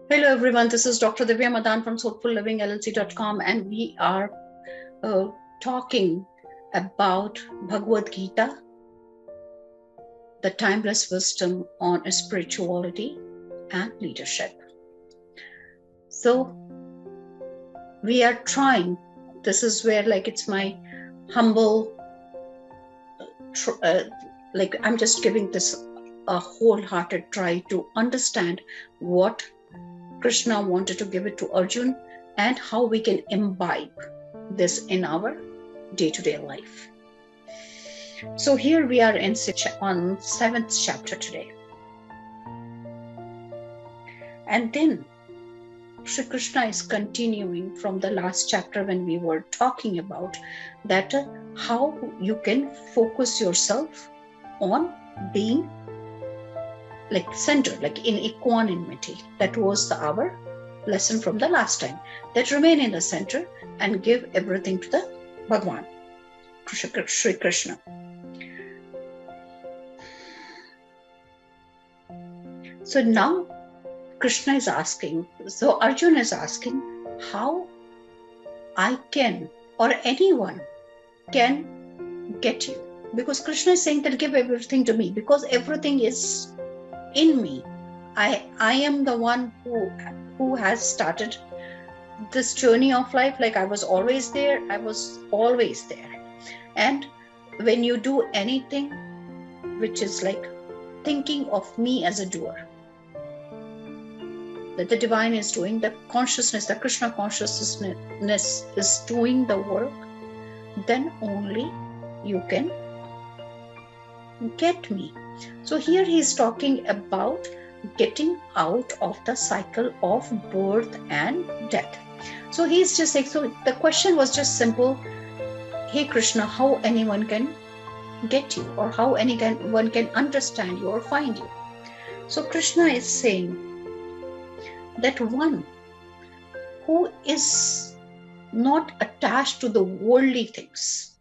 Hello everyone, this is Dr. Divya Madan from soulfullivingllc.com, and we are talking about Bhagavad Gita, the timeless wisdom on spirituality and leadership. So we are trying, this is where it's my humble, I'm just giving this a wholehearted try to understand what Krishna wanted to give it to Arjun and how we can imbibe this in our day-to-day life. So here we are on 7th chapter today. And then Shri Krishna is continuing from the last chapter when we were talking about that how you can focus yourself on being centered, in equanimity. That was our lesson from the last time. That remain in the center and give everything to the Bhagwan, Shri Krishna. So now Krishna is asking, so Arjuna is asking how I can, or anyone can get you. Because Krishna is saying that give everything to me, because everything is in me. I am the one who has started this journey of life. I was always there. And when you do anything which is thinking of me as a doer, that the divine is doing, the consciousness, the Krishna consciousness is doing the work, then only you can get me. So here he is talking about getting out of the cycle of birth and death. So he's just so the question was just simple: hey Krishna, how anyone can get you, or how anyone can understand you or find you? So Krishna is saying that one who is not attached to the worldly things,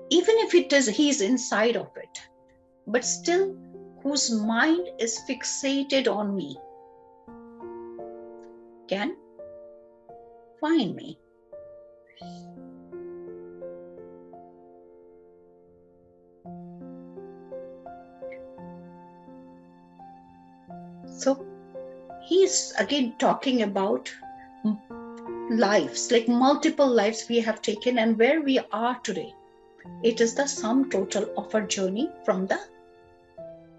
even if he's inside of it, but still whose mind is fixated on me, can find me. So he's again talking about lives, multiple lives we have taken and where we are today. It is the sum total of our journey from the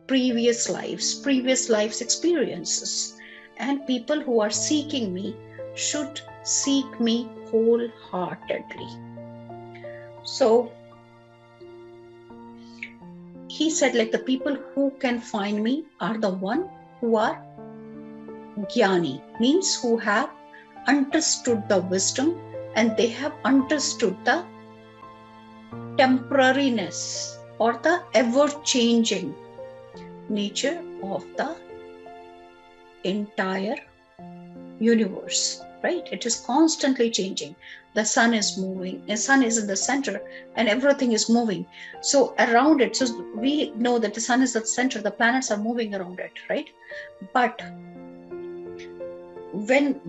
previous lives experiences. And people who are seeking me should seek me wholeheartedly. So he said the people who can find me are the one who are Gyani, means who have understood the wisdom, and they have understood the temporariness or the ever-changing nature of the entire universe, right? It is constantly changing. The sun is moving, the sun is in the center and everything is moving. So around it, so we know that the sun is at the center, the planets are moving around it, right? But when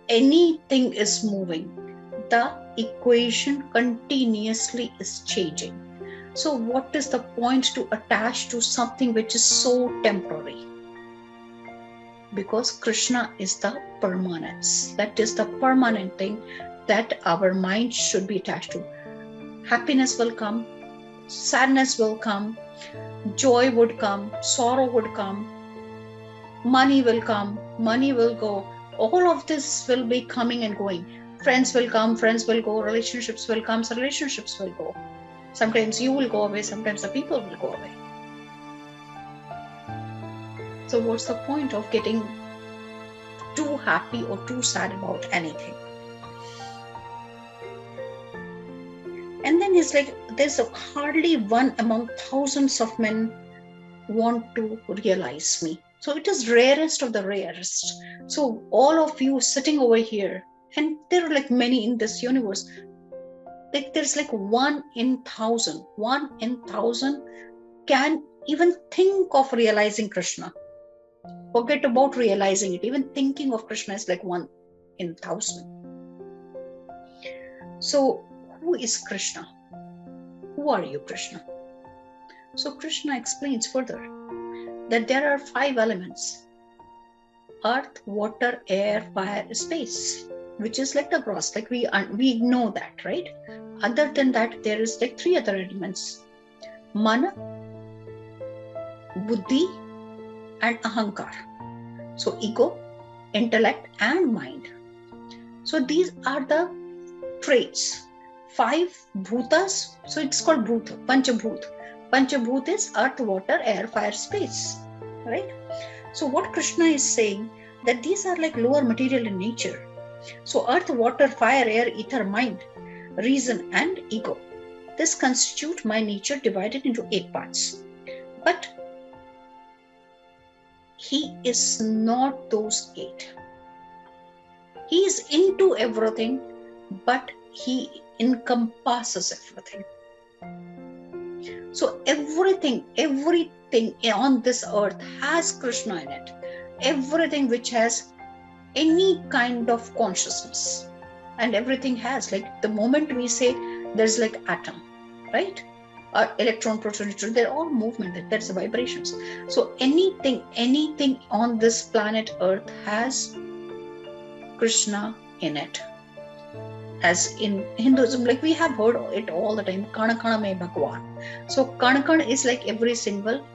anything is moving, the equation continuously is changing. So what is the point to attach to something which is so temporary? Because Krishna is the permanence. That is the permanent thing that our mind should be attached to. Happiness will come, sadness will come, joy would come, sorrow would come, money will come, money will go. All of this will be coming and going. Friends will come, friends will go, relationships will come, relationships will go. Sometimes you will go away, sometimes the people will go away. So what's the point of getting too happy or too sad about anything? And then he's there's hardly one among thousands of men want to realize me. So it is rarest of the rarest. So all of you sitting over here, and there are many in this universe, there's 1 in 1,000 can even think of realizing Krishna. Forget about realizing it. Even thinking of Krishna is like 1 in 1,000. So who is Krishna? Who are you, Krishna? So Krishna explains further that there are 5 elements: earth, water, air, fire, space, which is like the gross, like we know that, right? Other than that, there is like 3 other elements: mana, buddhi, and ahankar. So ego, intellect, and mind. So these are the traits. 5 bhutas. So it's called bhuta, panchabhut. Panchabhut is earth, water, air, fire, space, right? So what Krishna is saying, that these are like lower material in nature. So earth, water, fire, air, ether, mind, reason, and ego. This constitute my nature divided into 8 parts. But he is not those 8. He is into everything, but he encompasses everything. So everything on this earth has Krishna in it. Everything which has any kind of consciousness, and everything has, like the moment we say there's like atom, right? Electron, proton, neutron, they're all movement, there's vibrations. So anything on this planet earth has Krishna in it. As in Hinduism, like we have heard it all the time, Kana Kana mein Bhagwan. So Kana Kana is like every single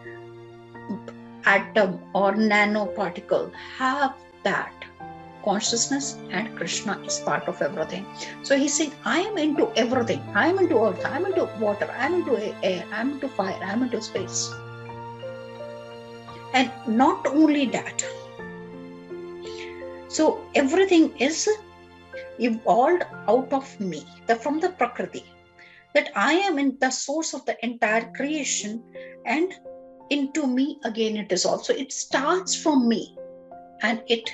atom or nanoparticle have that consciousness, and Krishna is part of everything. So he's saying, I am into everything. I am into earth, I am into water, I am into air, I am into fire, I am into space. And not only that, so everything is evolved out of me, from the Prakriti, that I am in the source of the entire creation, and into me again it dissolves. So it starts from me and it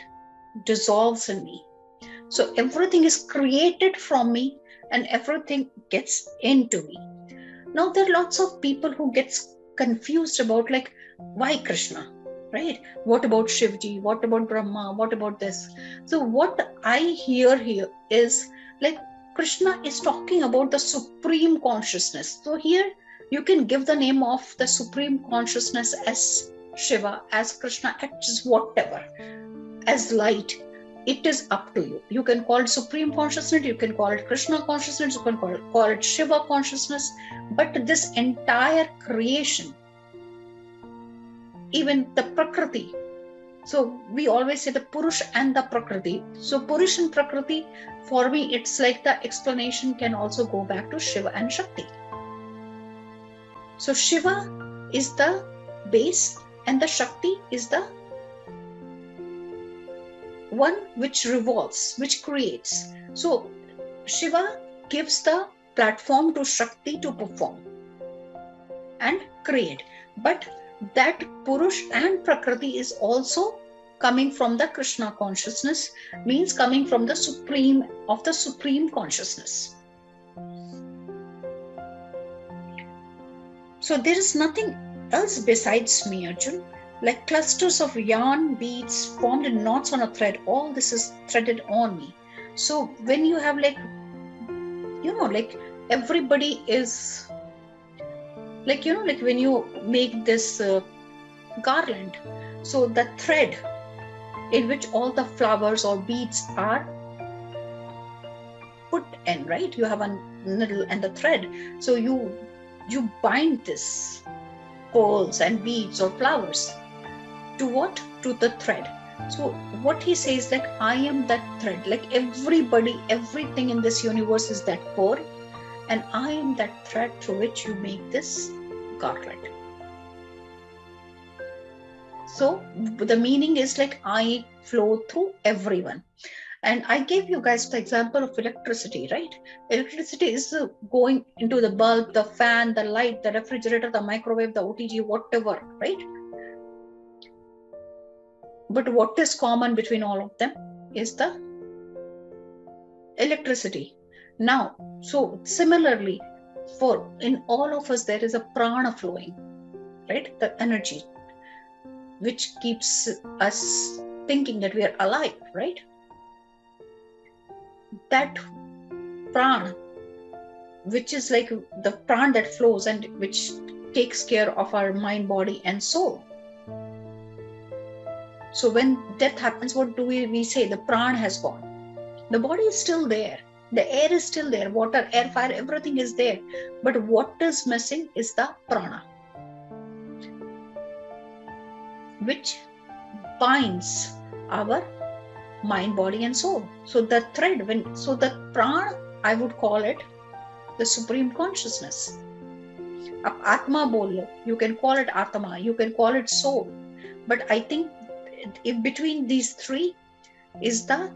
dissolves in me. So everything is created from me and everything gets into me. Now there are lots of people who gets confused about, like, why Krishna, right? What about Shivji? What about Brahma? What about this? So what I hear here is, like, Krishna is talking about the supreme consciousness. So here you can give the name of the supreme consciousness as Shiva, as Krishna, as whatever, as light. It is up to you. You can call it supreme consciousness, you can call it Krishna consciousness, you can call it Shiva consciousness. But this entire creation, even the Prakriti. So we always say the Purush and the Prakriti. So Purush and Prakriti, for me, it's like the explanation can also go back to Shiva and Shakti. So Shiva is the base and the Shakti is the one which revolves, which creates. So Shiva gives the platform to Shakti to perform and create. But that Purush and Prakriti is also coming from the Krishna consciousness, means coming from the supreme of the supreme consciousness. So there is nothing else besides me, Arjun. Like clusters of yarn beads formed in knots on a thread, all this is threaded on me. So when you have, like, you know, like everybody is, like, you know, like when you make this garland, so the thread in which all the flowers or beads are put in, right? You have a needle and the thread. So you bind this pearls and beads or flowers to what? To the thread. So what he says, like, I am that thread, like everybody, everything in this universe is that pearl, and I am that thread through which you make this garland. So the meaning is like I flow through everyone. And I gave you guys the example of electricity, right? Electricity is going into the bulb, the fan, the light, the refrigerator, the microwave, the OTG, whatever, right? But what is common between all of them is the electricity. Now, so similarly, in all of us, there is a prana flowing, right? The energy. which keeps us thinking that we are alive, right? That prana, which is like the prana that flows and which takes care of our mind, body, and soul. So when death happens, what do we say? The prana has gone. The body is still there. The air is still there. Water, air, fire, everything is there. But what is missing is the prana, which binds our mind, body, and soul. So the thread, so the prana, I would call it the supreme consciousness. Atma bolo, you can call it Atma, you can call it soul. But I think if between these three is the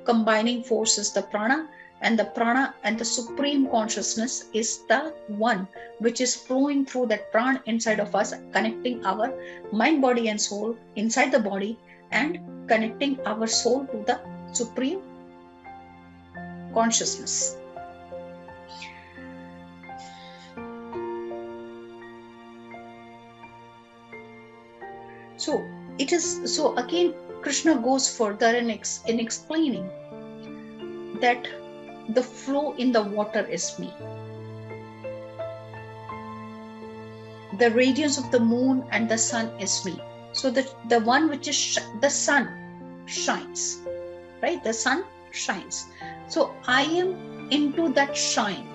combining force is the prana and the supreme consciousness is the one which is flowing through that prana inside of us, connecting our mind, body, and soul inside the body and connecting our soul to the supreme consciousness. So it is, so again Krishna goes further in explaining that the flow in the water is me. The radiance of the moon and the sun is me. So the one which is the sun shines, right? The sun shines. So I am into that shine.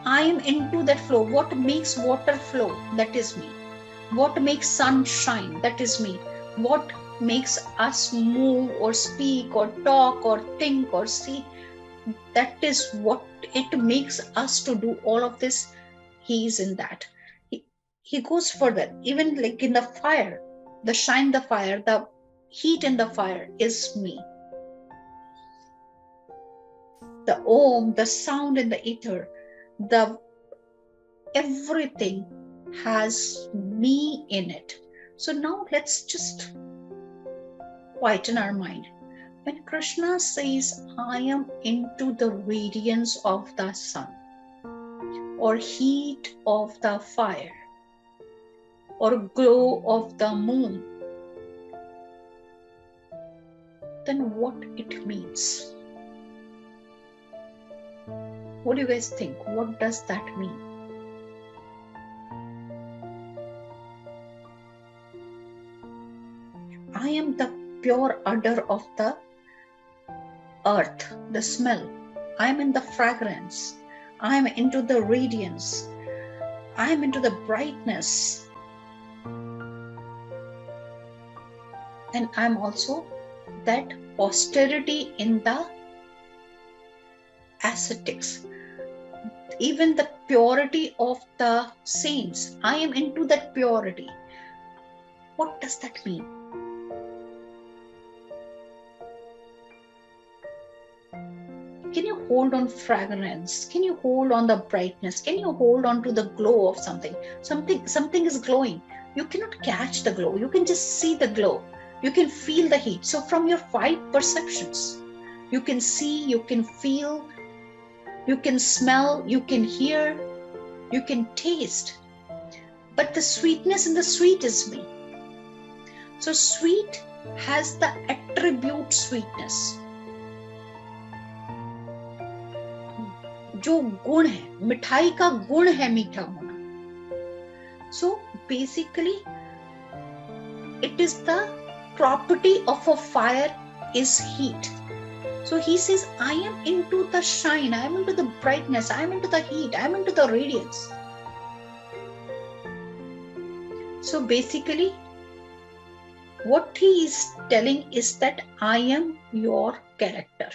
I am into that flow. What makes water flow? That is me. What makes sun shine? That is me. What makes us move or speak or talk or think or see? That is what it makes us to do all of this. He is in that. He goes further. Even like in the fire, the shine, the fire, the heat in the fire is me. The om, the sound in the ether, the everything has me in it. So now let's just quieten our mind. When Krishna says, I am into the radiance of the sun, or heat of the fire, or glow of the moon, then what it means? What do you guys think? What does that mean? I am the pure odor of the earth, the smell. I am in the fragrance. I am into the radiance. I am into the brightness. And I am also that austerity in the ascetics. Even the purity of the saints. I am into that purity. What does that mean? Can you hold on fragrance? Can you hold on the brightness? Can you hold on to the glow of something? Something is glowing. You cannot catch the glow. You can just see the glow. You can feel the heat. So from your 5 perceptions, you can see, you can feel, you can smell, you can hear, you can taste. But the sweetness in the sweet is me. So sweet has the attribute sweetness. जो गुण है, मिठाई का गुण है मीठा होना. So basically it is the property of a fire is heat. So he says, I am into the shine, I am into the brightness, I am into the heat, I am into the radiance. So basically what he is telling is that I am your character.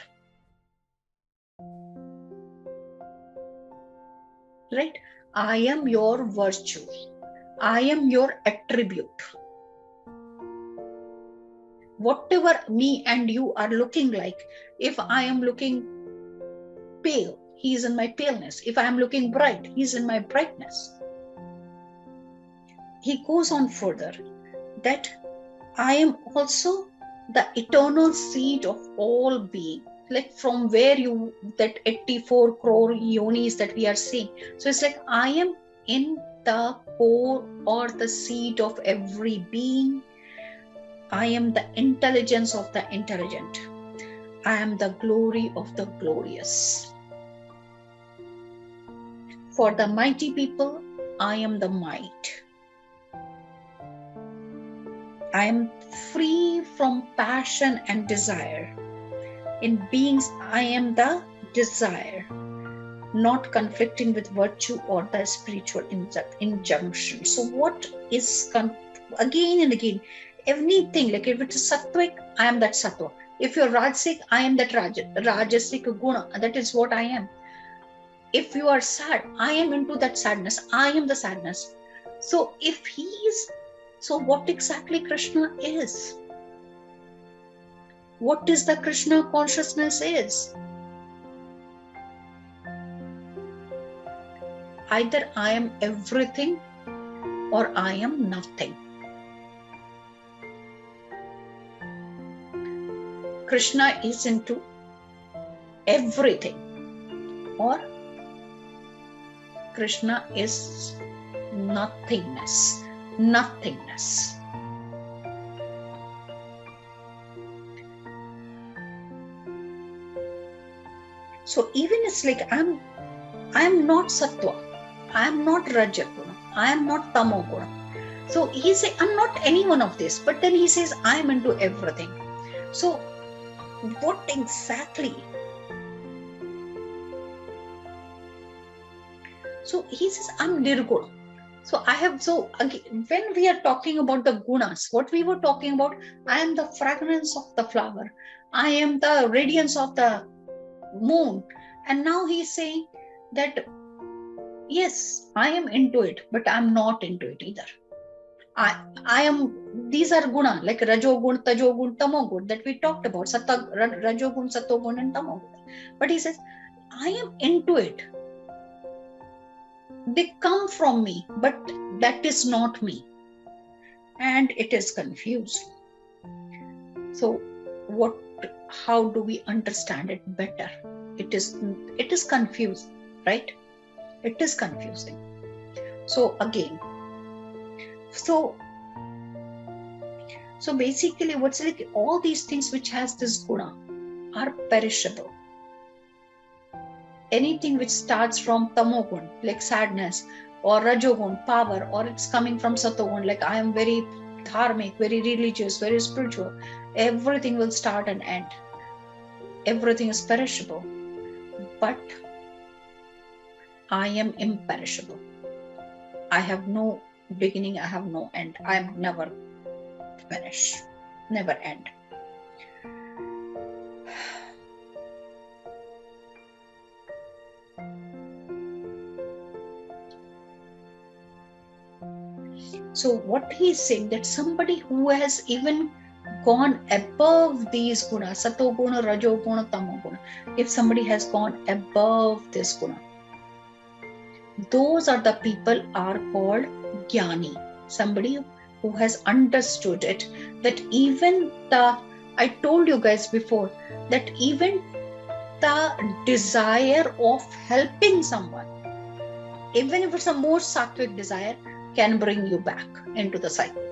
Right? I am your virtue. I am your attribute. Whatever me and you are looking like, if I am looking pale, he is in my paleness. If I am looking bright, he is in my brightness. He goes on further that I am also the eternal seed of all being. Like from where that 84 crore yonis that we are seeing. So it's like I am in the core or the seed of every being. I am the intelligence of the intelligent. I am the glory of the glorious. For the mighty people, I am the might. I am free from passion and desire. In beings, I am the desire, not conflicting with virtue or the spiritual injunction. So what is, again and again, anything, like if it's a sattvic, I am that sattva. If you're rajasic, I am that rajasic guna. That is what I am. If you are sad, I am into that sadness. I am the sadness. So if he is, so what exactly Krishna is? What is the Krishna consciousness is? Either I am everything or I am nothing. Krishna is into everything, or Krishna is nothingness. Nothingness. So even it's like I am not sattva, I am not rajaguna, I am not tamoguna. So he says I'm not any one of this, but then he says I am into everything. So what exactly? So he says I'm nirguna. So I have, so again, when we are talking about the gunas, what we were talking about, I am the fragrance of the flower, I am the radiance of the moon. And now he's saying that yes, I am into it, but I'm not into it either. I am, these are guna, like rajogun, tajogun, tamogun that we talked about, rajogun, satogun and tamogun. But he says, I am into it. They come from me, but that is not me. And it is confused. So how do we understand it better? It is confusing, right? It is confusing. So again, so basically what's like, all these things which has this guna are perishable. Anything which starts from tamogun, like sadness, or rajogun, power, or it's coming from satogun, like I am very dharmic, very religious, very spiritual, everything will start and end. Everything is perishable, but I am imperishable. I have no beginning, I have no end. I am never finish, never end. So what he is saying, that somebody who has even gone above these guna, sato guna, rajo guna, tamo guna, if somebody has gone above this guna, those are the people are called Jnani. Somebody who has understood it, that even I told you guys before, that even the desire of helping someone, even if it's a more sattvic desire, can bring you back into the cycle.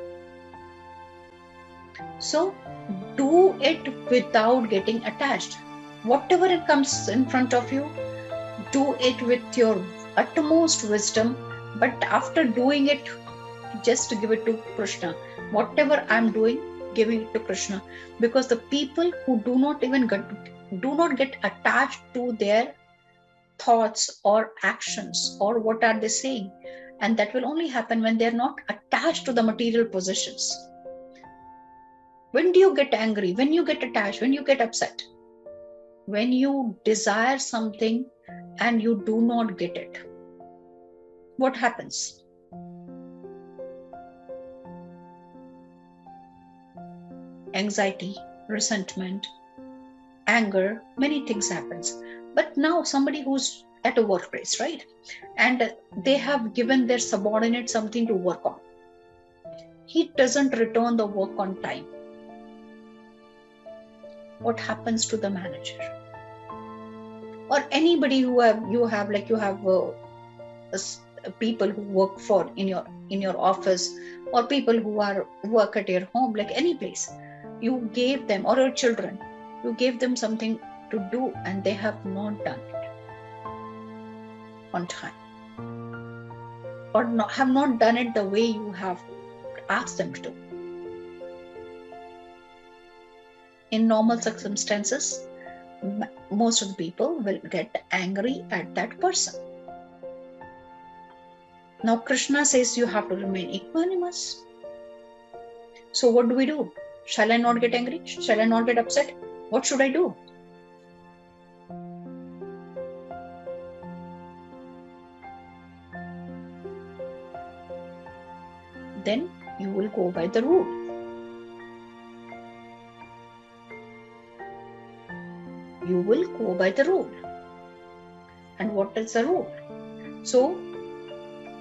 So do it without getting attached. Whatever it comes in front of you, do it with your utmost wisdom, but after doing it, just give it to Krishna. Whatever I'm doing, giving it to Krishna, because the people who do not get attached to their thoughts or actions or what are they saying, and that will only happen when they're not attached to the material possessions. When do you get angry? When you get attached? When you get upset? When you desire something and you do not get it, what happens? Anxiety, resentment, anger, many things happens. But now somebody who's at a workplace, right? And they have given their subordinate something to work on. He doesn't return the work on time. What happens to the manager? Or anybody who you have people who work for in your office, or people who work at your home, like any place, you gave them, or your children, you gave them something to do and they have not done it on time, or have not done it the way you have asked them to. In normal circumstances, most of the people will get angry at that person. Now Krishna says you have to remain equanimous. So what do? Shall I not get angry? Shall I not get upset? What should I do? Then you will go by the rule. You will go by the rule. And what is the rule? So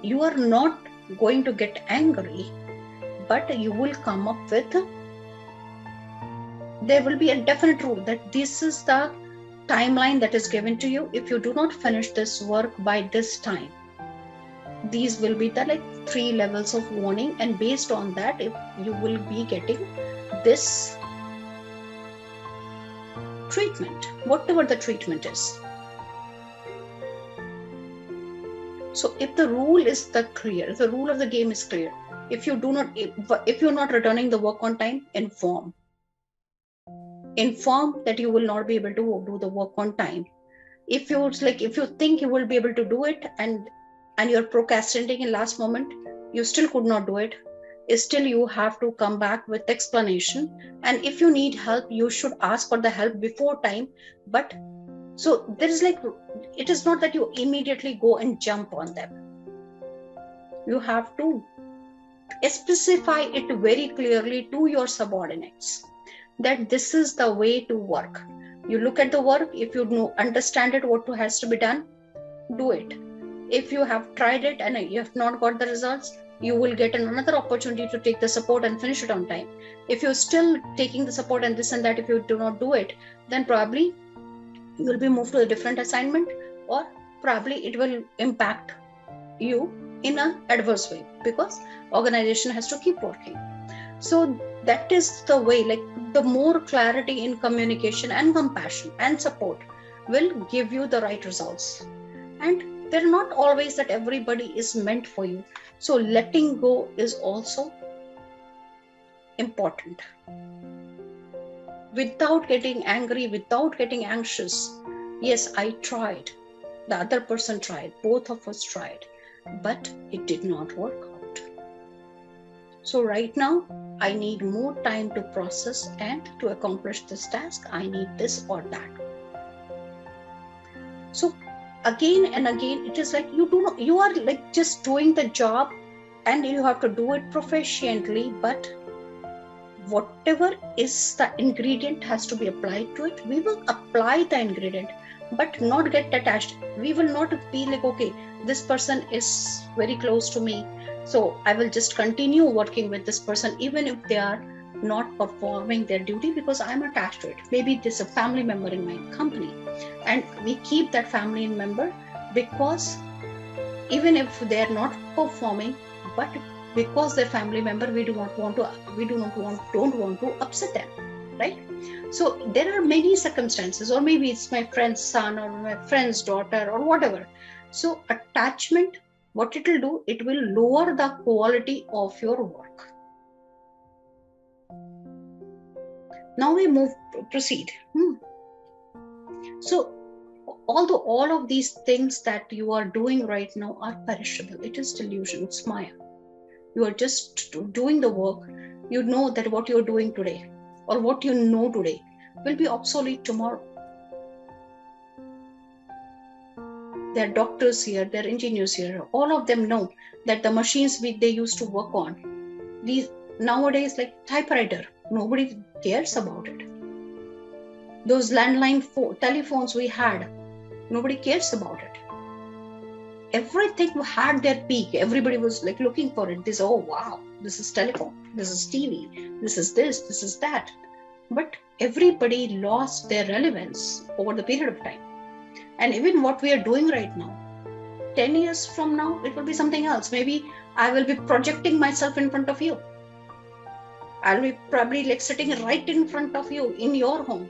you are not going to get angry, but you will come up with, there will be a definite rule that this is the timeline that is given to you. If you do not finish this work by this time, these will be the 3 levels of warning, and based on that, if you will be getting this treatment, whatever the treatment is. So if the rule is clear, the rule of the game is clear. If you're not returning the work on time, inform that you will not be able to do the work on time. If you think you will be able to do it and you're procrastinating in last moment, you still could not do it, still you have to come back with explanation. And if you need help, you should ask for the help before time. But so there is it is not that you immediately go and jump on them. You have to specify it very clearly to your subordinates that this is the way to work. You look at the work, if you understand it, what has to be done, do it. If you have tried it and you have not got the results, you will get another opportunity to take the support and finish it on time. If you're still taking the support and this and that, if you do not do it, then probably you will be moved to a different assignment, or probably it will impact you in an adverse way, because organization has to keep working. So that is the way, the more clarity in communication and compassion and support will give you the right results. And they're not always that everybody is meant for you. So letting go is also important. Without getting angry, without getting anxious. Yes, I tried. The other person tried. Both of us tried. But it did not work out. So right now, I need more time to process and to accomplish this task. I need this or that. So again and again, it is you are just doing the job and you have to do it proficiently, but whatever is the ingredient has to be applied to it. We will apply the ingredient, but not get attached. We will not be okay, this person is very close to me, so I will just continue working with this person even if they are not performing their duty, because I'm attached to it. Maybe this is a family member in my company, and we keep that family member because even if they are not performing, but because they're family member, we don't want to upset them, right? So there are many circumstances, or maybe it's my friend's son or my friend's daughter or whatever. So attachment, what it will do, it will lower the quality of your work. Now we proceed. So although all of these things that you are doing right now are perishable, it is delusion, it's Maya. You are just doing the work. You know that what you're doing today or what you know today will be obsolete tomorrow. There are doctors here, there are engineers here. All of them know that the machines they used to work on, these nowadays typewriter, nobody cares about it. Those landline telephones we had, nobody cares about it. Everything had their peak. Everybody was looking for it. This, oh wow, this is telephone, this is TV, this is that. But everybody lost their relevance over the period of time. And even what we are doing right now, 10 years from now, it will be something else. Maybe I will be projecting myself in front of you. I'll be probably like sitting right in front of you in your home.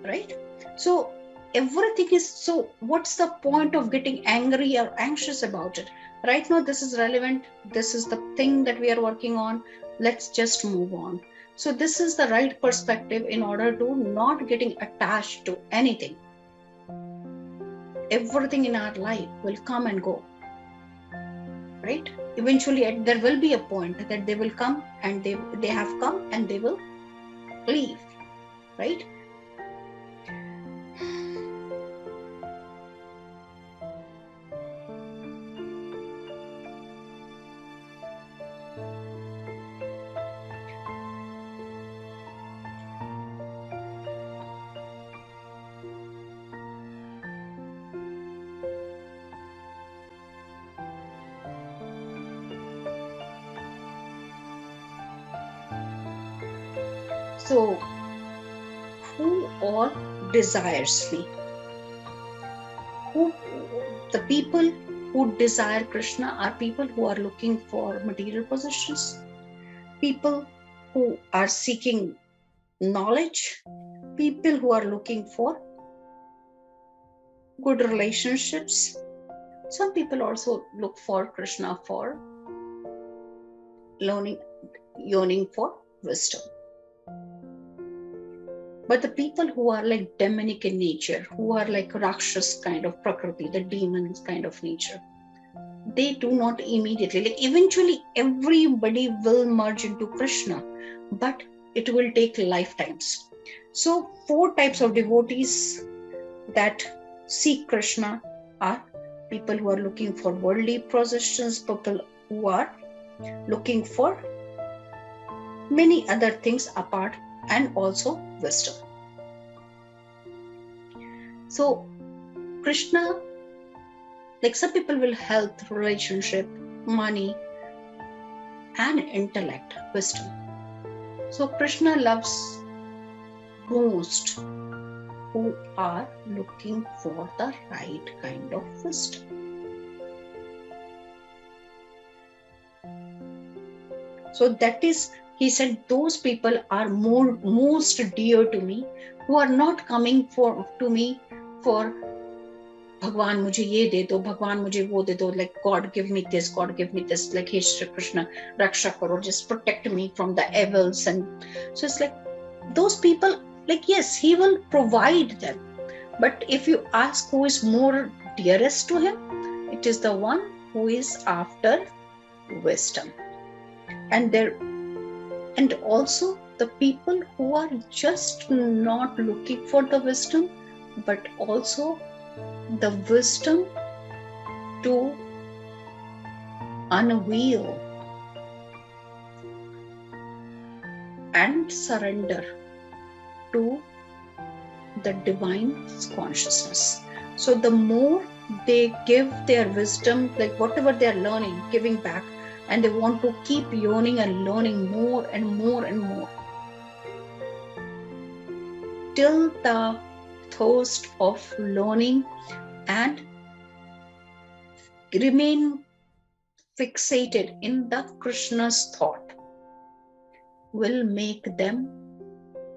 Right? So everything is, so what's the point of getting angry or anxious about it? Right now, this is relevant. This is the thing that we are working on. Let's just move on. So this is the right perspective in order to not getting attached to anything. Everything in our life will come and go. Right? Eventually, there will be a point that they will come and they have come and they will leave. Right? So, who all desires me? The people who desire Krishna are people who are looking for material possessions, people who are seeking knowledge, people who are looking for good relationships. Some people also look for Krishna for yearning for wisdom. But the people who are like demonic in nature, who are like Rakshas kind of Prakriti, the demons kind of nature, they do not immediately, like eventually everybody will merge into Krishna, but it will take lifetimes. So 4 types of devotees that seek Krishna are people who are looking for worldly possessions, people who are looking for many other things apart, and also wisdom. So Krishna, like some people will health, relationship, money, and intellect, wisdom. So Krishna loves most who are looking for the right kind of wisdom. So that is, he said, those people are most dear to me, who are not coming to me for Bhagwan mujhe ye de do, Bhagwan mujhe wo de do, like God give me this, God give me this, like hey Shri Krishna, Raksha karo, just protect me from the evils. And so it's like those people, like yes, he will provide them. But if you ask who is more dearest to him, it is the one who is after wisdom. And also the people who are just not looking for the wisdom, but also the wisdom to unveil and surrender to the divine consciousness. So the more they give their wisdom, like whatever they are learning, giving back, and they want to keep yearning and learning more and more and more, till the thirst of learning and remain fixated in the Krishna's thought will make them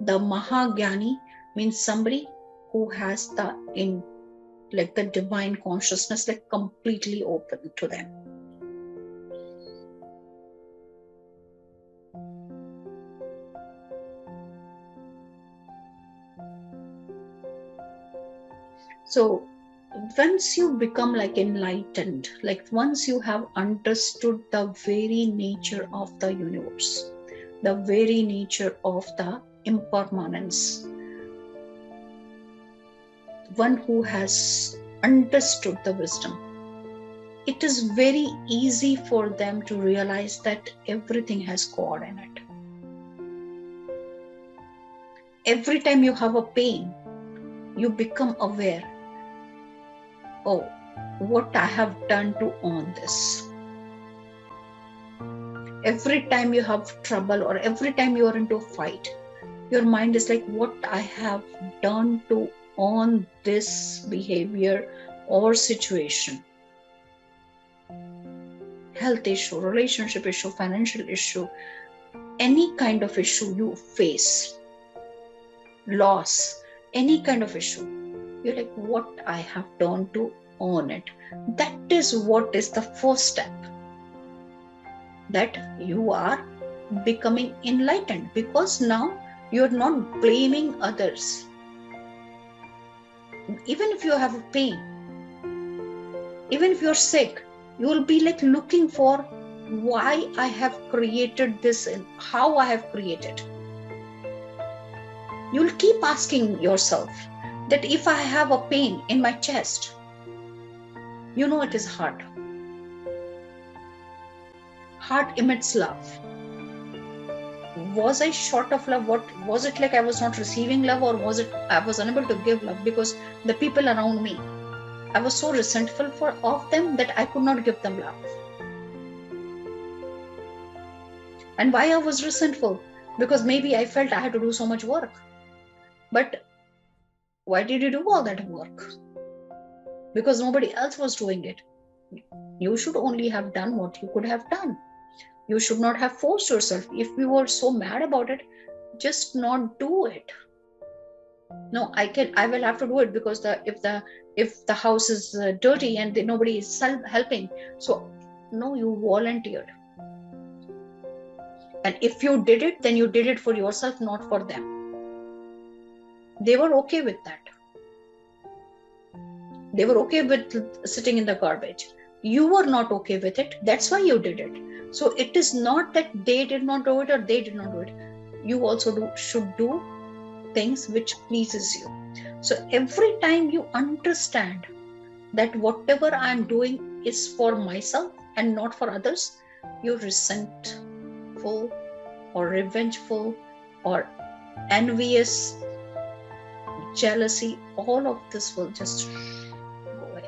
the Mahagyani, means somebody who has the divine consciousness like completely open to them. So once you become like enlightened, like once you have understood the very nature of the universe, the very nature of the impermanence, one who has understood the wisdom, it is very easy for them to realize that everything has God in it. Every time you have a pain, you become aware, oh, what I have done to earn this. Every time you have trouble or every time you are into a fight, your mind is like, what I have done to on this behavior or situation. Health issue, relationship issue, financial issue, any kind of issue you face, loss, any kind of issue, you're like, what I have done to earn it. That is what is the first step, that you are becoming enlightened, because now you're not blaming others. Even if you have a pain, even if you're sick, you will be like looking for why I have created this and how I have created. You'll keep asking yourself that if I have a pain in my chest, you know it is heart. Heart emits love. Was I short of love? What was it, like I was not receiving love, or was it I was unable to give love because the people around me, I was so resentful of them that I could not give them love. And why I was resentful? Because maybe I felt I had to do so much work. But why did you do all that work? Because nobody else was doing it. You should only have done what you could have done. You should not have forced yourself. If you were so mad about it, just not do it. No, I will have to do it because if the house is dirty and nobody is helping, so no, you volunteered. And if you did it, then you did it for yourself, not for them. They were okay with that. They were okay with sitting in the garbage. You were not okay with it. That's why you did it. So it is not that they did not do it or they did not do it. You also should do things which pleases you. So every time you understand that whatever I'm doing is for myself and not for others, you're resentful or revengeful or envious, jealousy, all of this will just go away.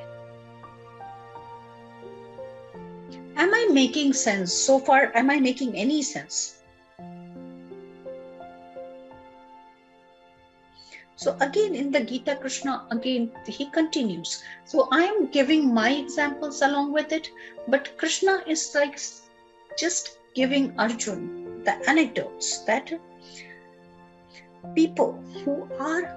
Am I making sense so far? Am I making any sense? So again, in the Geeta Krishna, again, he continues. So I am giving my examples along with it, but Krishna is like just giving Arjun the anecdotes that people who are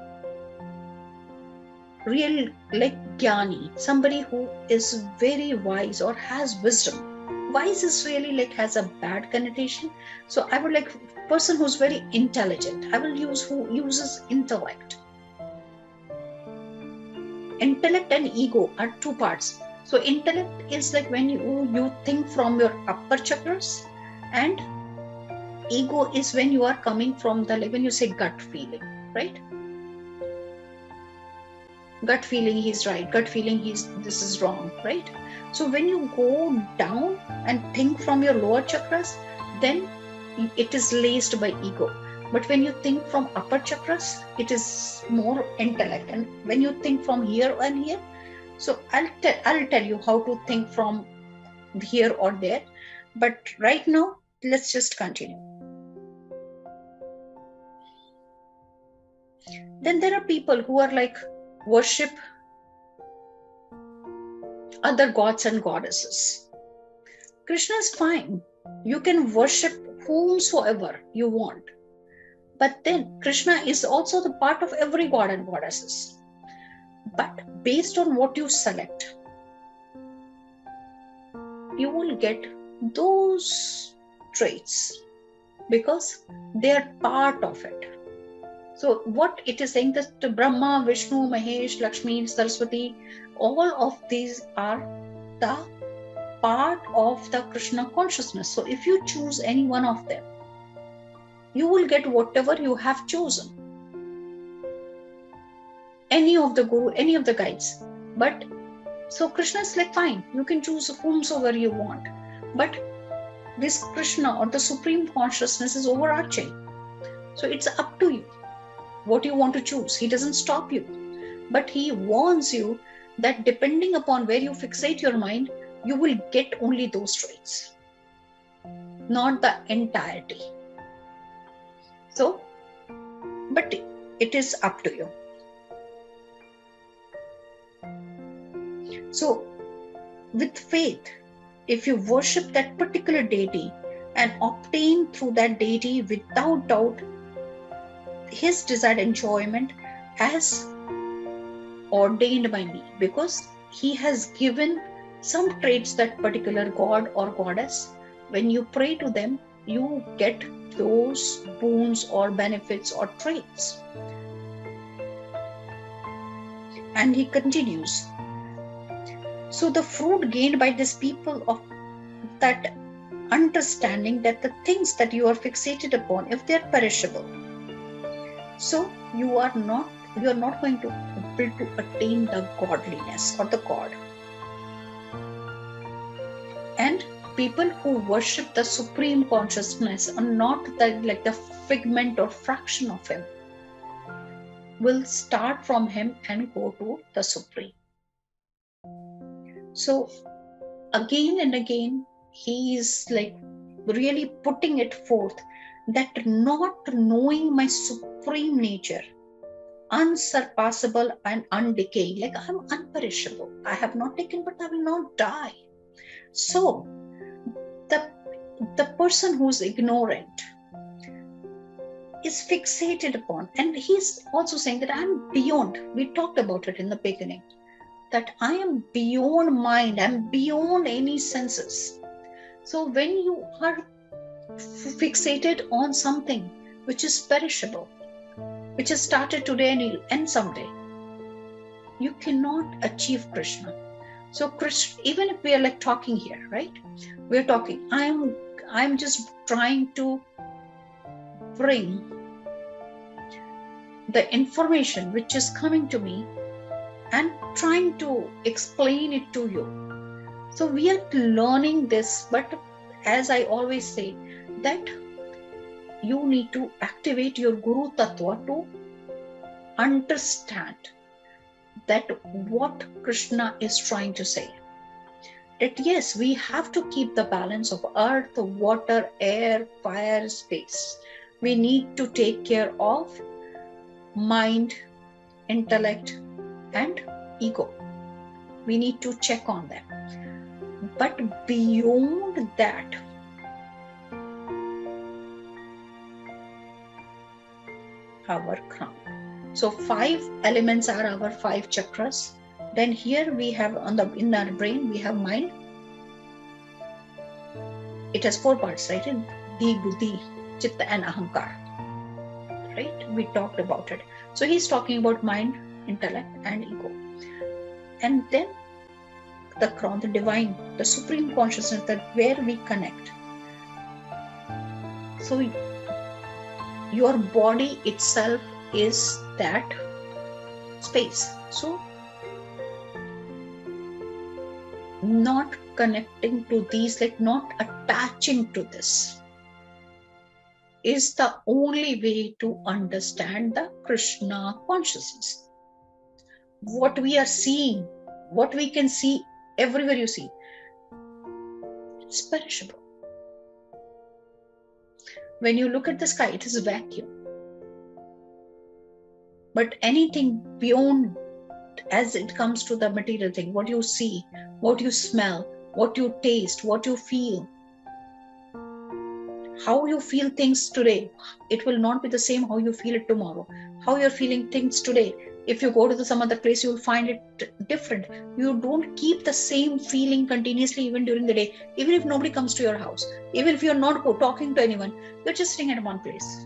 real, like Gyani, somebody who is very wise or has wisdom. Wise is really like has a bad connotation. So I would like person who's very intelligent. I will use who uses intellect. Intellect and ego are two parts. So intellect is like when you think from your upper chakras, and ego is when you are coming from the, like when you say gut feeling, right? Gut feeling he's right, gut feeling this is wrong, right? So when you go down and think from your lower chakras, then it is laced by ego. But when you think from upper chakras, it is more intellect. And when you think from here and here, so I'll tell you how to think from here or there. But right now, let's just continue. Then there are people who are like worship other gods and goddesses. Krishna is fine. You can worship whomsoever you want. But then Krishna is also the part of every god and goddesses. But based on what you select, you will get those traits because they are part of it. So what it is saying that Brahma, Vishnu, Mahesh, Lakshmi, Saraswati, all of these are the part of the Krishna consciousness. So if you choose any one of them, you will get whatever you have chosen. Any of the guru, any of the guides. But so Krishna is like fine, you can choose whomsoever you want. But this Krishna or the Supreme Consciousness is overarching. So it's up to you what you want to choose. He doesn't stop you. But he warns you that depending upon where you fixate your mind, you will get only those traits, not the entirety. So, but it is up to you. So with faith, if you worship that particular deity and obtain through that deity without doubt his desired enjoyment as ordained by me, because he has given some traits that particular god or goddess, when you pray to them, you get those boons or benefits or traits. And he continues. So the fruit gained by these people of that understanding that the things that you are fixated upon, if they are perishable, so you are not going to be able to attain the godliness or the God. And people who worship the supreme consciousness are not like the figment or fraction of him, will start from him and go to the supreme. So again and again, he is like really putting it forth that not knowing my supreme nature, unsurpassable and undecaying, like I'm unperishable, I have not taken but I will not die. So the person who's ignorant is fixated upon, and he's also saying that I'm beyond, we talked about it in the beginning, that I am beyond mind, I'm beyond any senses. So when you are fixated on something which is perishable, which has started today and will end someday, you cannot achieve Krishna. So Krishna, even if we are like talking here, right? We're talking, I'm just trying to bring the information which is coming to me and trying to explain it to you. So we are learning this, but as I always say, that you need to activate your Guru Tattva to understand that what Krishna is trying to say. That yes, we have to keep the balance of earth, water, air, fire, space. We need to take care of mind, intellect, and ego. We need to check on them. But beyond that, our crown. So 5 elements are our 5 chakras. Then here we have in our brain, we have mind. It has 4 parts, right? The buddhi, chitta, and ahankar. Right? We talked about it. So he's talking about mind, intellect, and ego. And then the crown, the divine, the supreme consciousness, that where we connect. So your body itself is that space. So not connecting to these, like not attaching to this, is the only way to understand the Krishna consciousness. What we are seeing, what we can see everywhere you see, it's perishable. When you look at the sky, it is a vacuum. But anything beyond, as it comes to the material thing, what you see, what you smell, what you taste, what you feel, how you feel things today, it will not be the same how you feel it tomorrow. How you're feeling things today, if you go to some other place, you will find it different. You don't keep the same feeling continuously even during the day. Even if nobody comes to your house, even if you're not talking to anyone, you're just sitting at one place,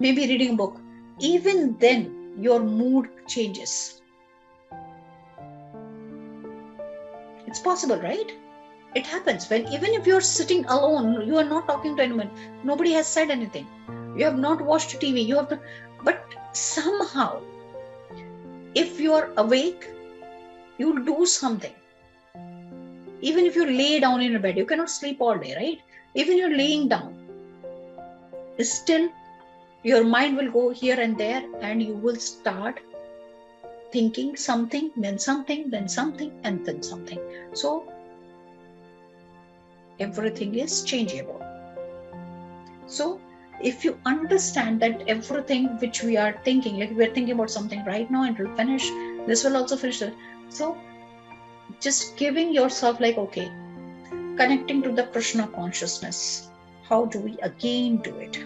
maybe reading a book. Even then, your mood changes. It's possible, right? It happens when even if you're sitting alone, you are not talking to anyone, nobody has said anything, you have not watched TV, you have to, but somehow, if you are awake, you'll do something. Even if you lay down in a bed, you cannot sleep all day, right? Even you're laying down, still your mind will go here and there, and you will start thinking something, then something, then something, and then something. So everything is changeable. So if you understand that everything which we are thinking, like we're thinking about something right now and it will finish, This will also finish it. So just giving yourself like, okay, connecting to the Krishna consciousness. How do we again do it?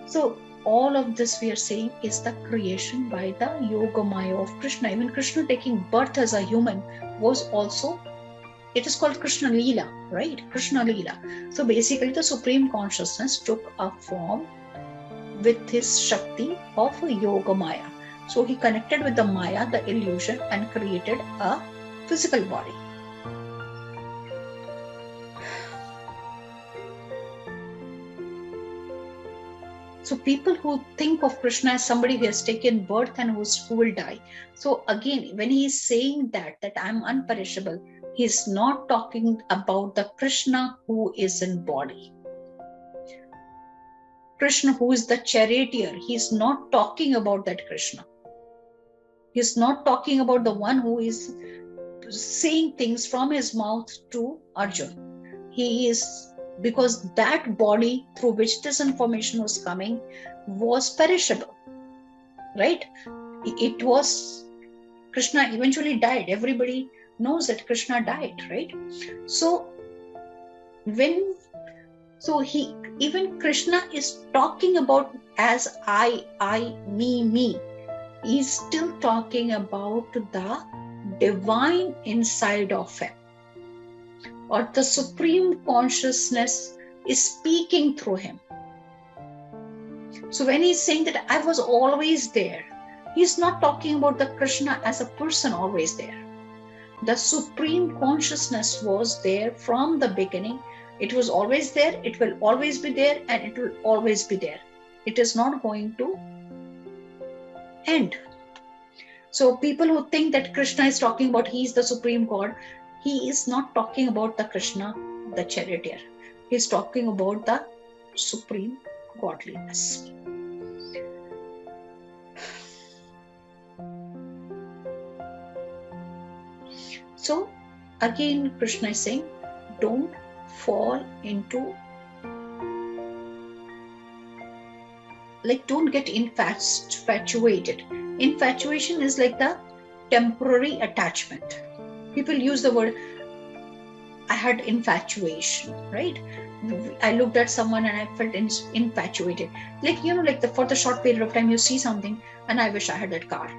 So all of this we are saying is the creation by the Yogamaya of Krishna. Even Krishna taking birth as a human was also, it is called Krishna Leela, right? Krishna Leela. So basically the Supreme Consciousness took a form with his Shakti of Yogamaya. So he connected with the Maya, the illusion, and created a physical body. So people who think of Krishna as somebody who has taken birth and who will die. So again, when he is saying that I'm unperishable, he is not talking about the Krishna who is in body. Krishna who is the charioteer, he is not talking about that Krishna. He is not talking about the one who is saying things from his mouth to Arjun. He is, because that body through which this information was coming was perishable, right? It was, Krishna eventually died. Everybody knows that Krishna died, right? So even Krishna is talking about as I, me. He's still talking about the divine inside of him, or the Supreme Consciousness is speaking through him. So when he's saying that I was always there, he's not talking about the Krishna as a person always there. The Supreme Consciousness was there from the beginning. It was always there, it will always be there, and it will always be there. It is not going to end. So people who think that Krishna is talking about he is the Supreme God, he is not talking about the Krishna, the charioteer. He is talking about the Supreme Godliness. So again, Krishna is saying, don't fall into, like, don't get infatuated. Infatuation is like the temporary attachment. People use the word, I had infatuation, right? I looked at someone and I felt infatuated. Like, for the short period of time you see something and I wish I had that car,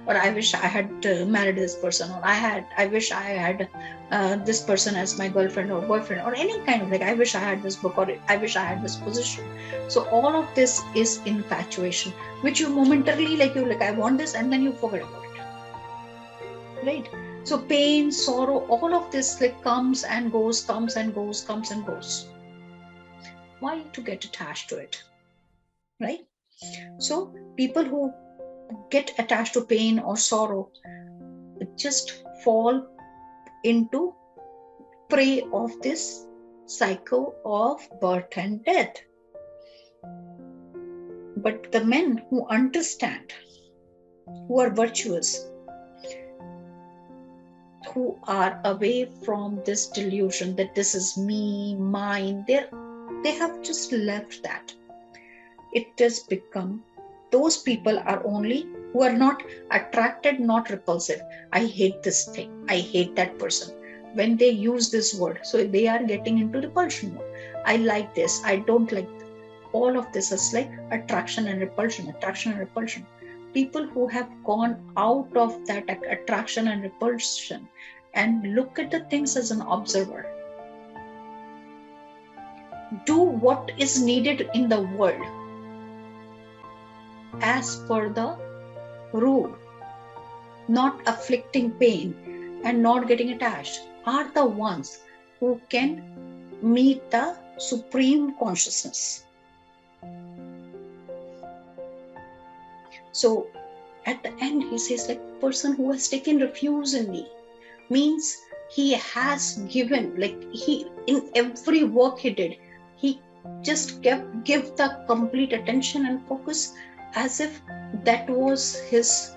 or I wish I had married this person, or I wish I had this person as my girlfriend or boyfriend, or any kind of, like, I wish I had this book, or I wish I had this position. So all of this is infatuation, which you momentarily, I want this, and then you forget about it, right? So pain, sorrow, all of this comes and goes, comes and goes, comes and goes. Why to get attached to it, right? So people who get attached to pain or sorrow just fall into prey of this cycle of birth and death. But the men who understand, who are virtuous, who are away from this delusion that this is me, mine, they have just left that. It has become, those people are only who are not attracted, not repulsive. I hate this thing, I hate that person. When they use this word, so they are getting into repulsion mode. I like this, I don't like this. All of this is like attraction and repulsion, attraction and repulsion. People who have gone out of that attraction and repulsion and look at the things as an observer, do what is needed in the world as per the rule, not afflicting pain and not getting attached, are the ones who can meet the Supreme Consciousness. So at the end he says, person who has taken refuge in me, means he has given, he, in every work he did, he just give the complete attention and focus as if that was his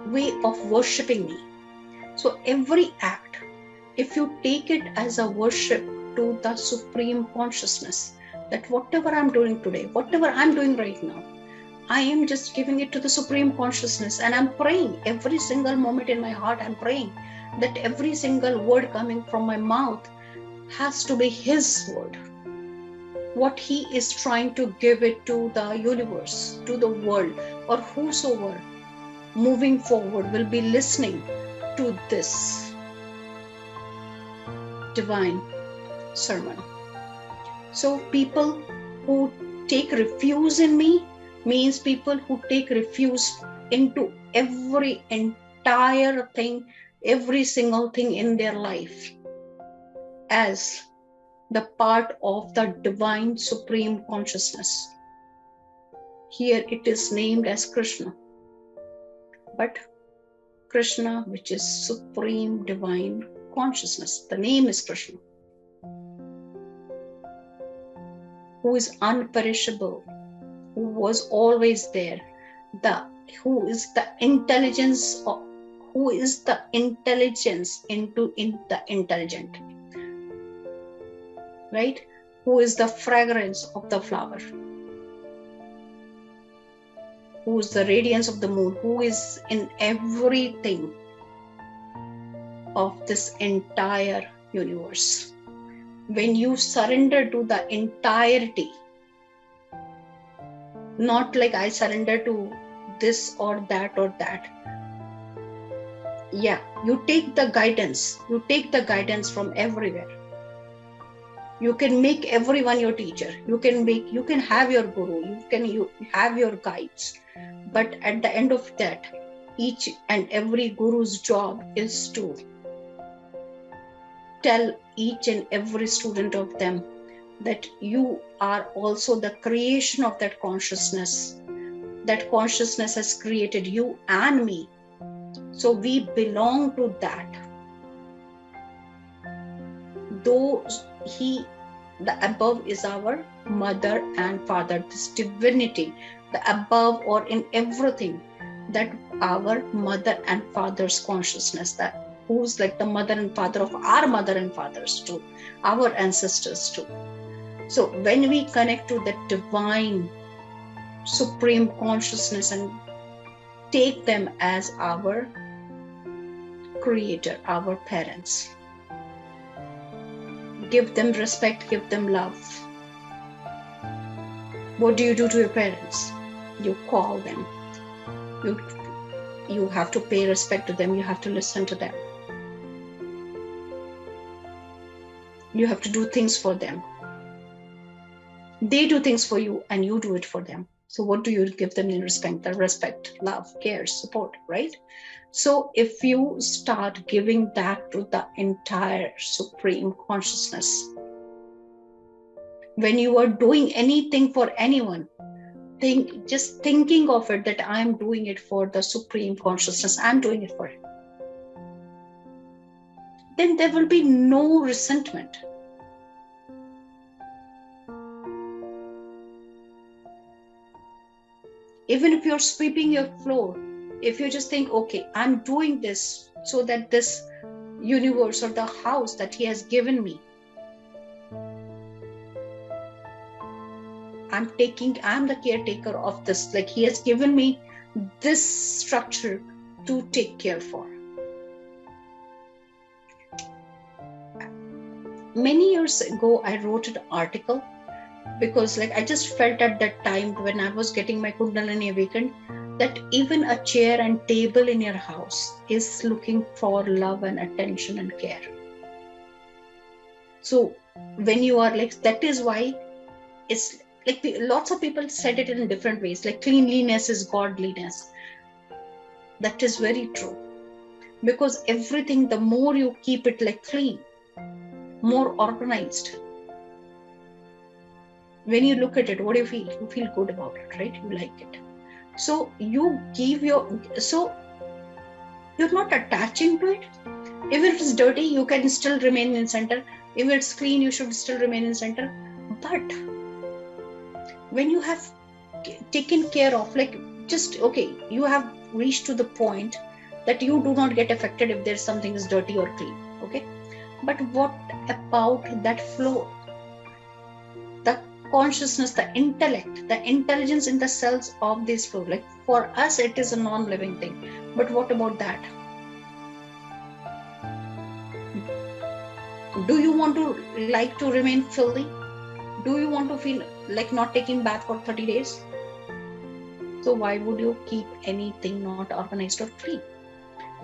way of worshipping me. So every act, if you take it as a worship to the Supreme Consciousness, that whatever I'm doing today, whatever I'm doing right now, I am just giving it to the Supreme Consciousness, and I'm praying every single moment in my heart. I'm praying that every single word coming from my mouth has to be His word. What He is trying to give it to the universe, to the world, or whosoever moving forward will be listening to this divine sermon. So people who take refuge in me means people who take refuge into every entire thing, every single thing in their life as the part of the divine supreme consciousness. Here it is named as Krishna, but Krishna, which is supreme divine consciousness, the name is Krishna, who is unperishable, who was always there, who is the intelligence into the intelligent, right? Who is the fragrance of the flower, who is the radiance of the moon, who is in everything of this entire universe. When you surrender to the entirety, not like I surrender to this or that or that. Yeah, you take the guidance from everywhere. You can make everyone your teacher. You can have your guru, you have your guides. But at the end of that, each and every guru's job is to tell each and every student of them that you are also the creation of that consciousness. That consciousness has created you and me. So we belong to that. Though the above is our mother and father, this divinity, the above or in everything, that our mother and father's consciousness, that who's like the mother and father of our mother and fathers too, our ancestors too. So when we connect to the divine supreme consciousness and take them as our creator, our parents, give them respect, give them love. What do you do to your parents? You call them. You have to pay respect to them. You have to listen to them. You have to do things for them. They do things for you and you do it for them. So what do you give them in respect? The respect, love, care, support, right? So if you start giving that to the entire supreme consciousness, when you are doing anything for anyone, just thinking of it that I'm doing it for the supreme consciousness, I'm doing it for it, then there will be no resentment. Even if you're sweeping your floor, if you just think, okay, I'm doing this so that this universe or the house that He has given me, I'm the caretaker of this, like He has given me this structure to take care for. Many years ago, I wrote an article because I just felt at that time when I was getting my Kundalini awakened, that even a chair and table in your house is looking for love and attention and care. So when you are that is why it's lots of people said it in different ways, cleanliness is godliness. That is very true, because everything, the more you keep it clean, more organized, when you look at it, what do you feel? You feel good about it, right? You like it. So you give so you're not attaching to it. If it is dirty, you can still remain in center. If it's clean, you should still remain in center. But when you have taken care of, you have reached to the point that you do not get affected if there's something is dirty or clean, okay? But what about that floor? The consciousness, the intellect, the intelligence in the cells of this fluid. Like for us, it is a non-living thing. But what about that? Do you want to like to remain filthy? Do you want to feel like not taking bath for 30 days? So why would you keep anything not organized or clean?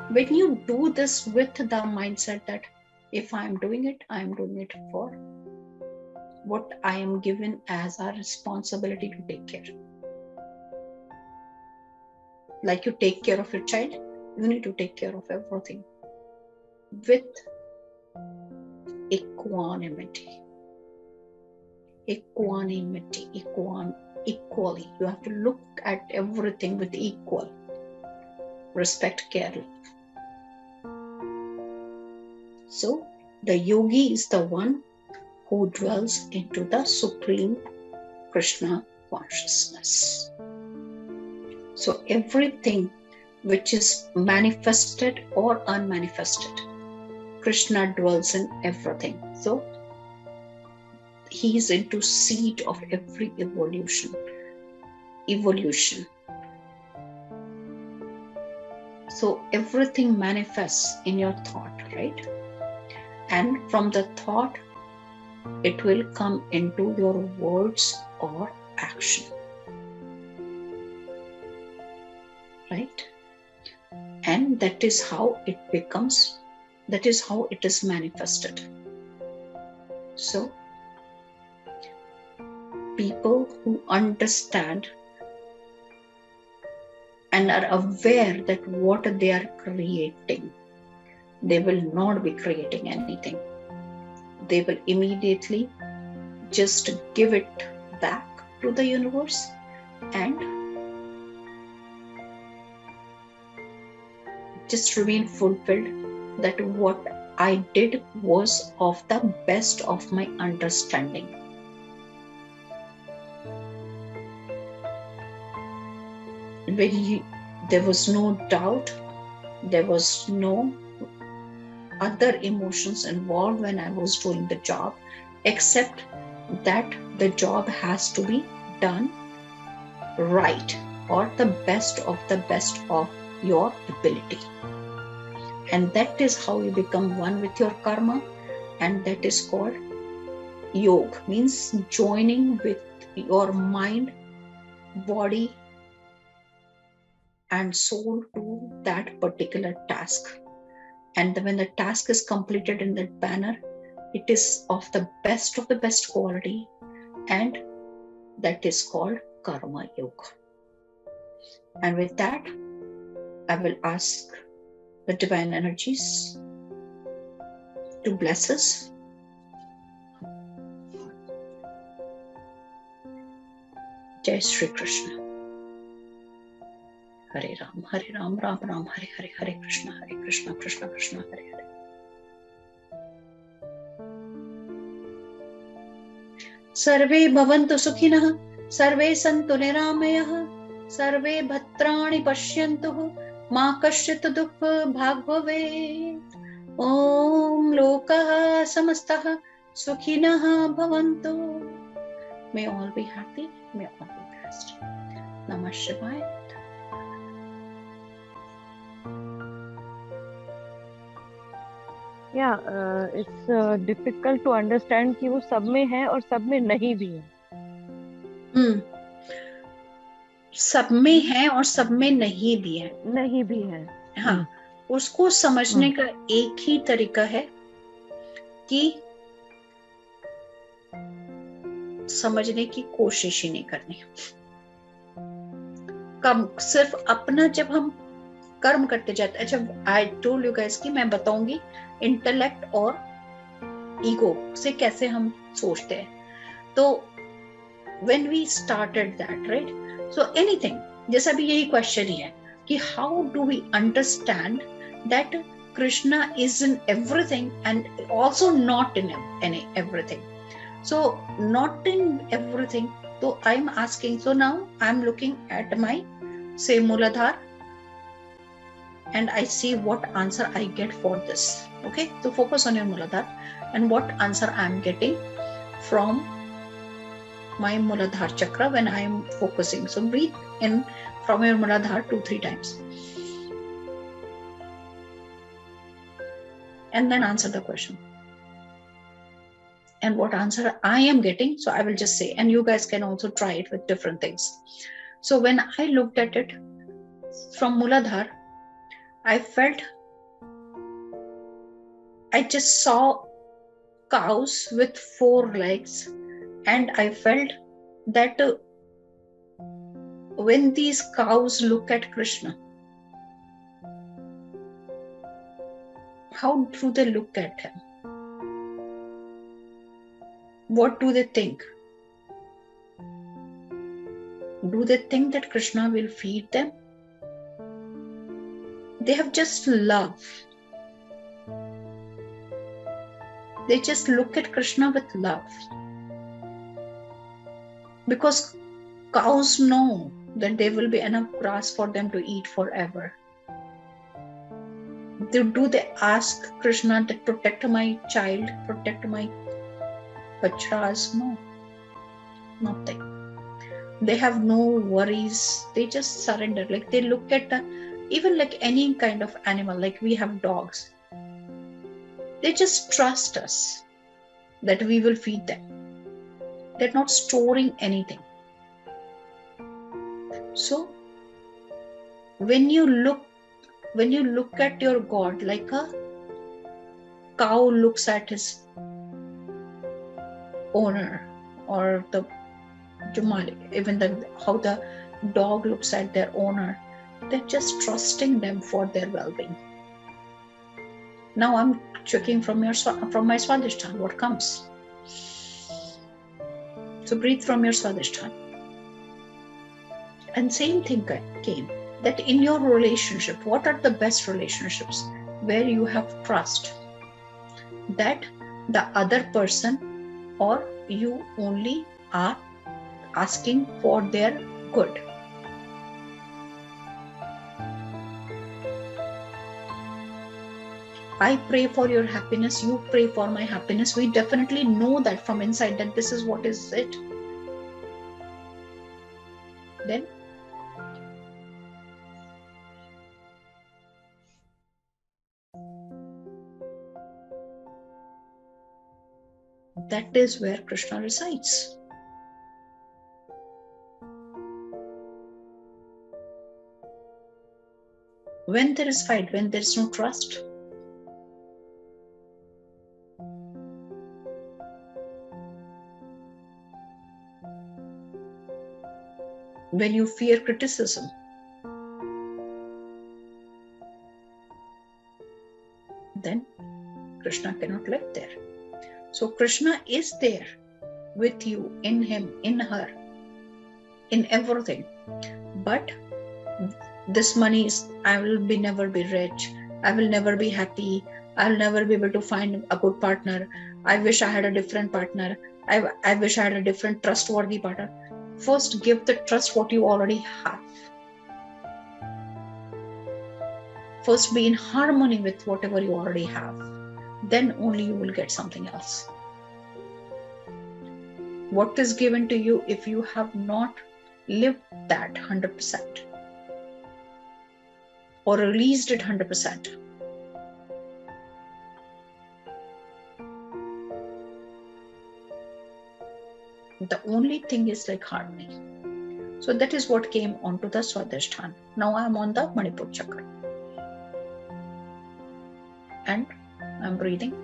When you do this with the mindset that if I am doing it for what I am given as a responsibility to take care. Like you take care of your child, you need to take care of everything with equanimity. Equally. You have to look at everything with equal respect, care. So the yogi is the one who dwells into the supreme Krishna consciousness. So everything which is manifested or unmanifested, Krishna dwells in everything. So he is into seed of every evolution. So everything manifests in your thought, right? And from the thought, it will come into your words or action, right? And that is how it becomes, that is how it is manifested. So people who understand and are aware that what they are creating, they will not be creating anything. They will immediately just give it back to the universe and just remain fulfilled that what I did was of the best of my understanding. There was no doubt, there was no other emotions involved when I was doing the job, except that the job has to be done right or the best of your ability. And that is how you become one with your karma, and that is called yog, means joining with your mind, body and soul to that particular task. And when the task is completed in that manner, it is of the best quality, and that is called karma yoga. And with that, I will ask the divine energies to bless us. Jai Shri Krishna. Hare Ram, Ram Ram, Hare Hare, Hare Krishna, Krishna Krishna, Hare Hare. Sarve bhavantu sukhinah, sarve santu niramayah, sarve bhatrani pashyantuh, ma kasyat dukha bhag bhavet. Om lokah samastah sukhinah bhavantu. May all be happy, may all be blessed. Namah Shivaya. It's difficult to understand कि वो सब में है और सब में नहीं भी है. सब में है और सब में नहीं भी है. हाँ, उसको समझने का एक ही तरीका है कि समझने की कोशिश ही नहीं करनी. कम सिर्फ अपना जब हम कर्म करते जाते. अच्छा, आई टोल्ड यू गाइस कि मैं बताऊंगी इंटेलेक्ट और ईगो से कैसे हम सोचते हैं. तो when we started that, right, so anything, जैसा भी यही क्वेश्चन ही है कि how do we understand that Krishna is in everything and also not in everything. So not in everything, तो I am asking, so now I am looking at my say Mooladhara, and I see what answer I get for this. Okay, so focus on your Mooladhara and what answer I am getting from my Muladhara chakra when I am focusing. So breathe in from your Muladhara 2-3 times. And then answer the question. And what answer I am getting, so I will just say, and you guys can also try it with different things. So when I looked at it from Muladhara, I just saw cows with 4 legs, and I felt that when these cows look at Krishna, how do they look at him? What do they think? Do they think that Krishna will feed them? They have just love. They just look at Krishna with love. Because cows know that there will be enough grass for them to eat forever. Do they ask Krishna that protect my child, protect my bachras? No, nothing. They have no worries. They just surrender. Like they look at even like any kind of animal, like we have dogs. They just trust us that we will feed them. They're not storing anything. So when you look at your God like a cow looks at his owner, or the Malik, even how the dog looks at their owner, they're just trusting them for their well-being. Now I'm checking from my Swadhisthana what comes. So breathe from your Swadhisthana. And same thing came, that in your relationship, what are the best relationships? Where you have trust that the other person or you only are asking for their good. I pray for your happiness, you pray for my happiness. We definitely know that from inside that this is what is it. Then that is where Krishna resides. When there is fight, when there is no trust, when you fear criticism, then Krishna cannot live there. So Krishna is there with you, in him, in her, in everything. But this money is, I will never be rich, I will never be happy, I will never be able to find a good partner, I wish I had a different partner, I wish I had a different trustworthy partner. First give the trust what you already have. First be in harmony with whatever you already have. Then only you will get something else. What is given to you if you have not lived that 100% or released it 100%? The only thing is like harmony. So that is what came onto the Swadhisthana. Now I am on the Manipur chakra. And I am breathing.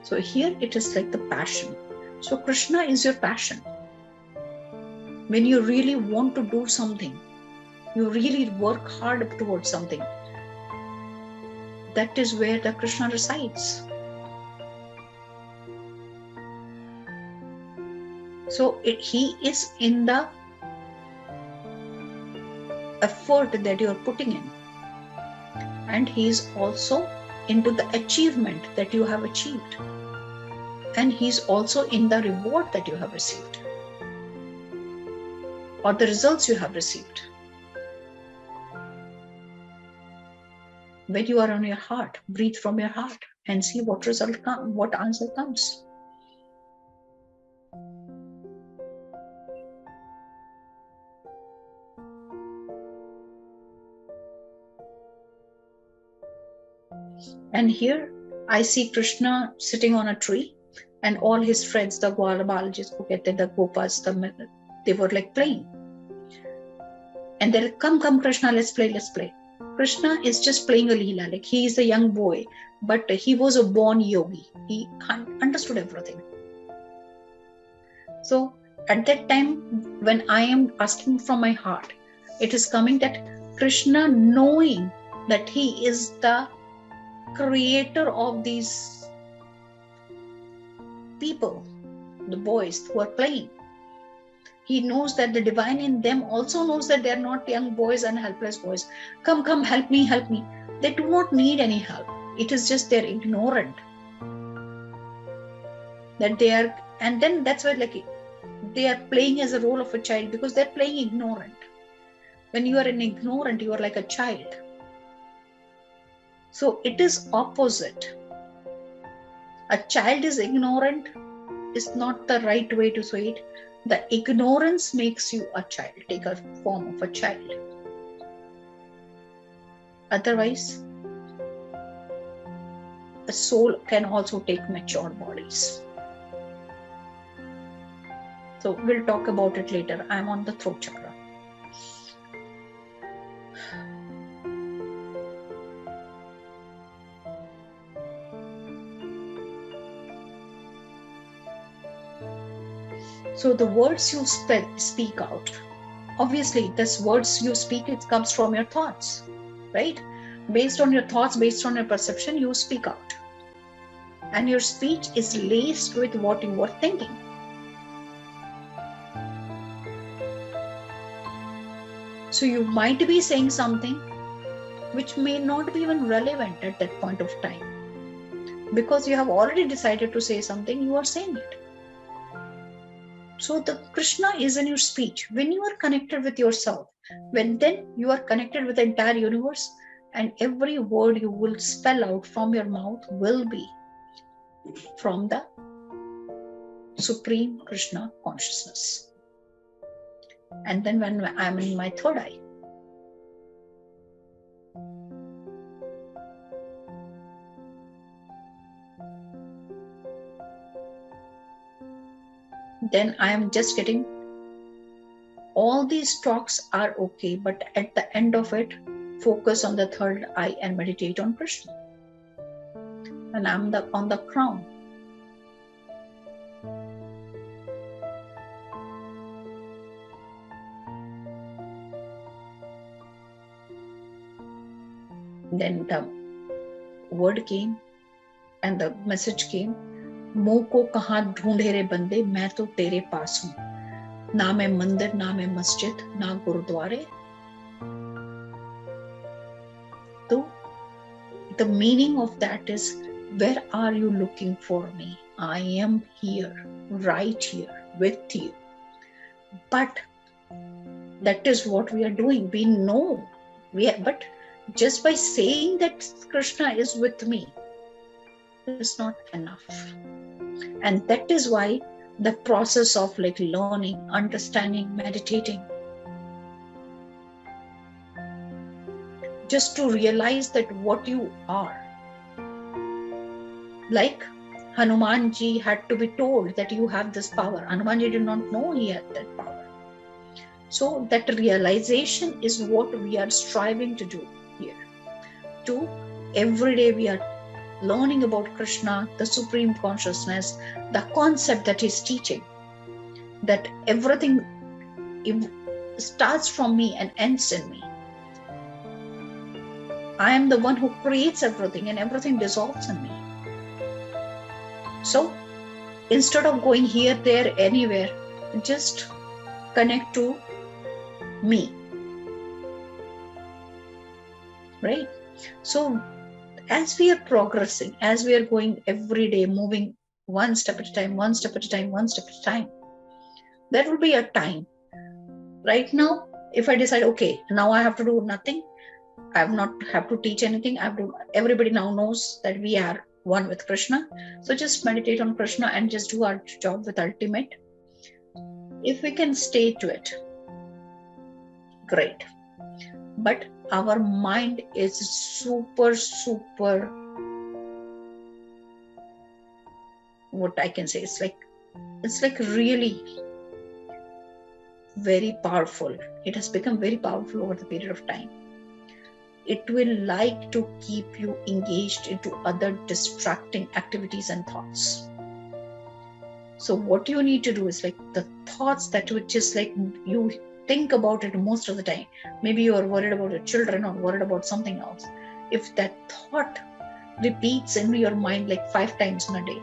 So here it is like the passion. So Krishna is your passion. When you really want to do something, you really work hard towards something, that is where the Krishna resides. So he is in the effort that you are putting in, and he is also into the achievement that you have achieved, and he is also in the reward that you have received or the results you have received. When you are on your heart, breathe from your heart and see what result comes, what answer comes. And here I see Krishna sitting on a tree, and all his friends, the Balajis, the Gopas, they were like playing. And they're like, come, Krishna, let's play. Krishna is just playing a Leela, like he is a young boy, but he was a born yogi. He understood everything. So at that time, when I am asking from my heart, it is coming that Krishna, knowing that he is the creator of these people, the boys who are playing, he knows that the divine in them also knows that they are not young boys and helpless boys. Come, help me. They do not need any help. It is just they're ignorant. That they are, and then that's why like they are playing as a role of a child, because they're playing ignorant. When you are an ignorant, you are like a child. So it is opposite. A child is ignorant is not the right way to say it. The ignorance makes you a child, take a form of a child. Otherwise, a soul can also take mature bodies. So we'll talk about it later. I'm on the throat chakra. So the words you speak out, obviously this words you speak, it comes from your thoughts, right? Based on your thoughts, based on your perception, you speak out. And your speech is laced with what you were thinking. So you might be saying something which may not be even relevant at that point of time. Because you have already decided to say something, you are saying it. So the Krishna is in your speech. When you are connected with yourself, when then you are connected with the entire universe, and every word you will spell out from your mouth will be from the Supreme Krishna consciousness. And then when I'm in my third eye, then I am just getting all these talks are okay, but at the end of it, focus on the third eye and meditate on Krishna. And I'm on the crown. Then the word came and the message came, मुंह को कहां ढूंढे रे बंदे, मैं तो तेरे पास हूं, ना मैं मंदिर, ना मैं मस्जिद, ना गुरुद्वारे. So the meaning of that is, where are you looking for me? I am here, right here with you. But that is what we are doing. We know, but just by saying that Krishna is with me is not enough. And that is why the process of like learning, understanding, meditating, just to realize that what you are. Like Hanumanji had to be told that you have this power. Hanumanji did not know he had that power. So that realization is what we are striving to do here. To every day we are learning about Krishna, the Supreme Consciousness, the concept that he's teaching, that everything starts from me and ends in me. I am the one who creates everything and everything dissolves in me. So instead of going here, there, anywhere, just connect to me. Right? So as we are progressing, as we are going every day, moving one step at a time, one step at a time, one step at a time, there will be a time. Right now, if I decide, okay, now I have to do nothing, I've not have to teach anything. Everybody now knows that we are one with Krishna. So just meditate on Krishna and just do our job with ultimate. If we can stay to it, great. But our mind is super, what I can say, it's like really very powerful. It has become very powerful over the period of time. It will like to keep you engaged into other distracting activities and thoughts. So what you need to do is, like, the thoughts that would just like you think about it most of the time. Maybe you are worried about your children or worried about something else. If that thought repeats in your mind like 5 times in a day,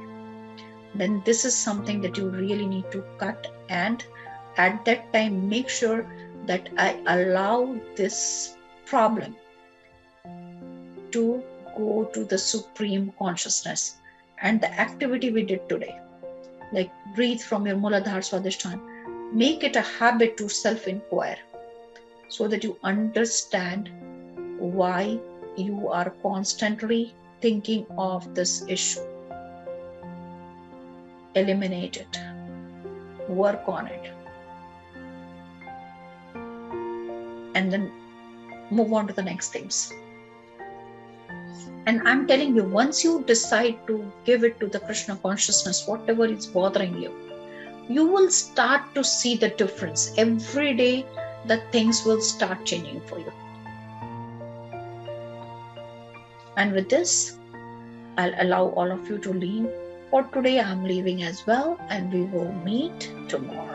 then this is something that you really need to cut. And at that time, make sure that I allow this problem to go to the supreme consciousness. And the activity we did today, like breathe from your Muladhara Swadhisthana, make it a habit to self-inquire so that you understand why you are constantly thinking of this issue. Eliminate it, work on it, and then move on to the next things. And I'm telling you, once you decide to give it to the Krishna consciousness, whatever is bothering you, you will start to see the difference. Every day, the things will start changing for you. And with this, I'll allow all of you to leave. For today, I'm leaving as well, and we will meet tomorrow.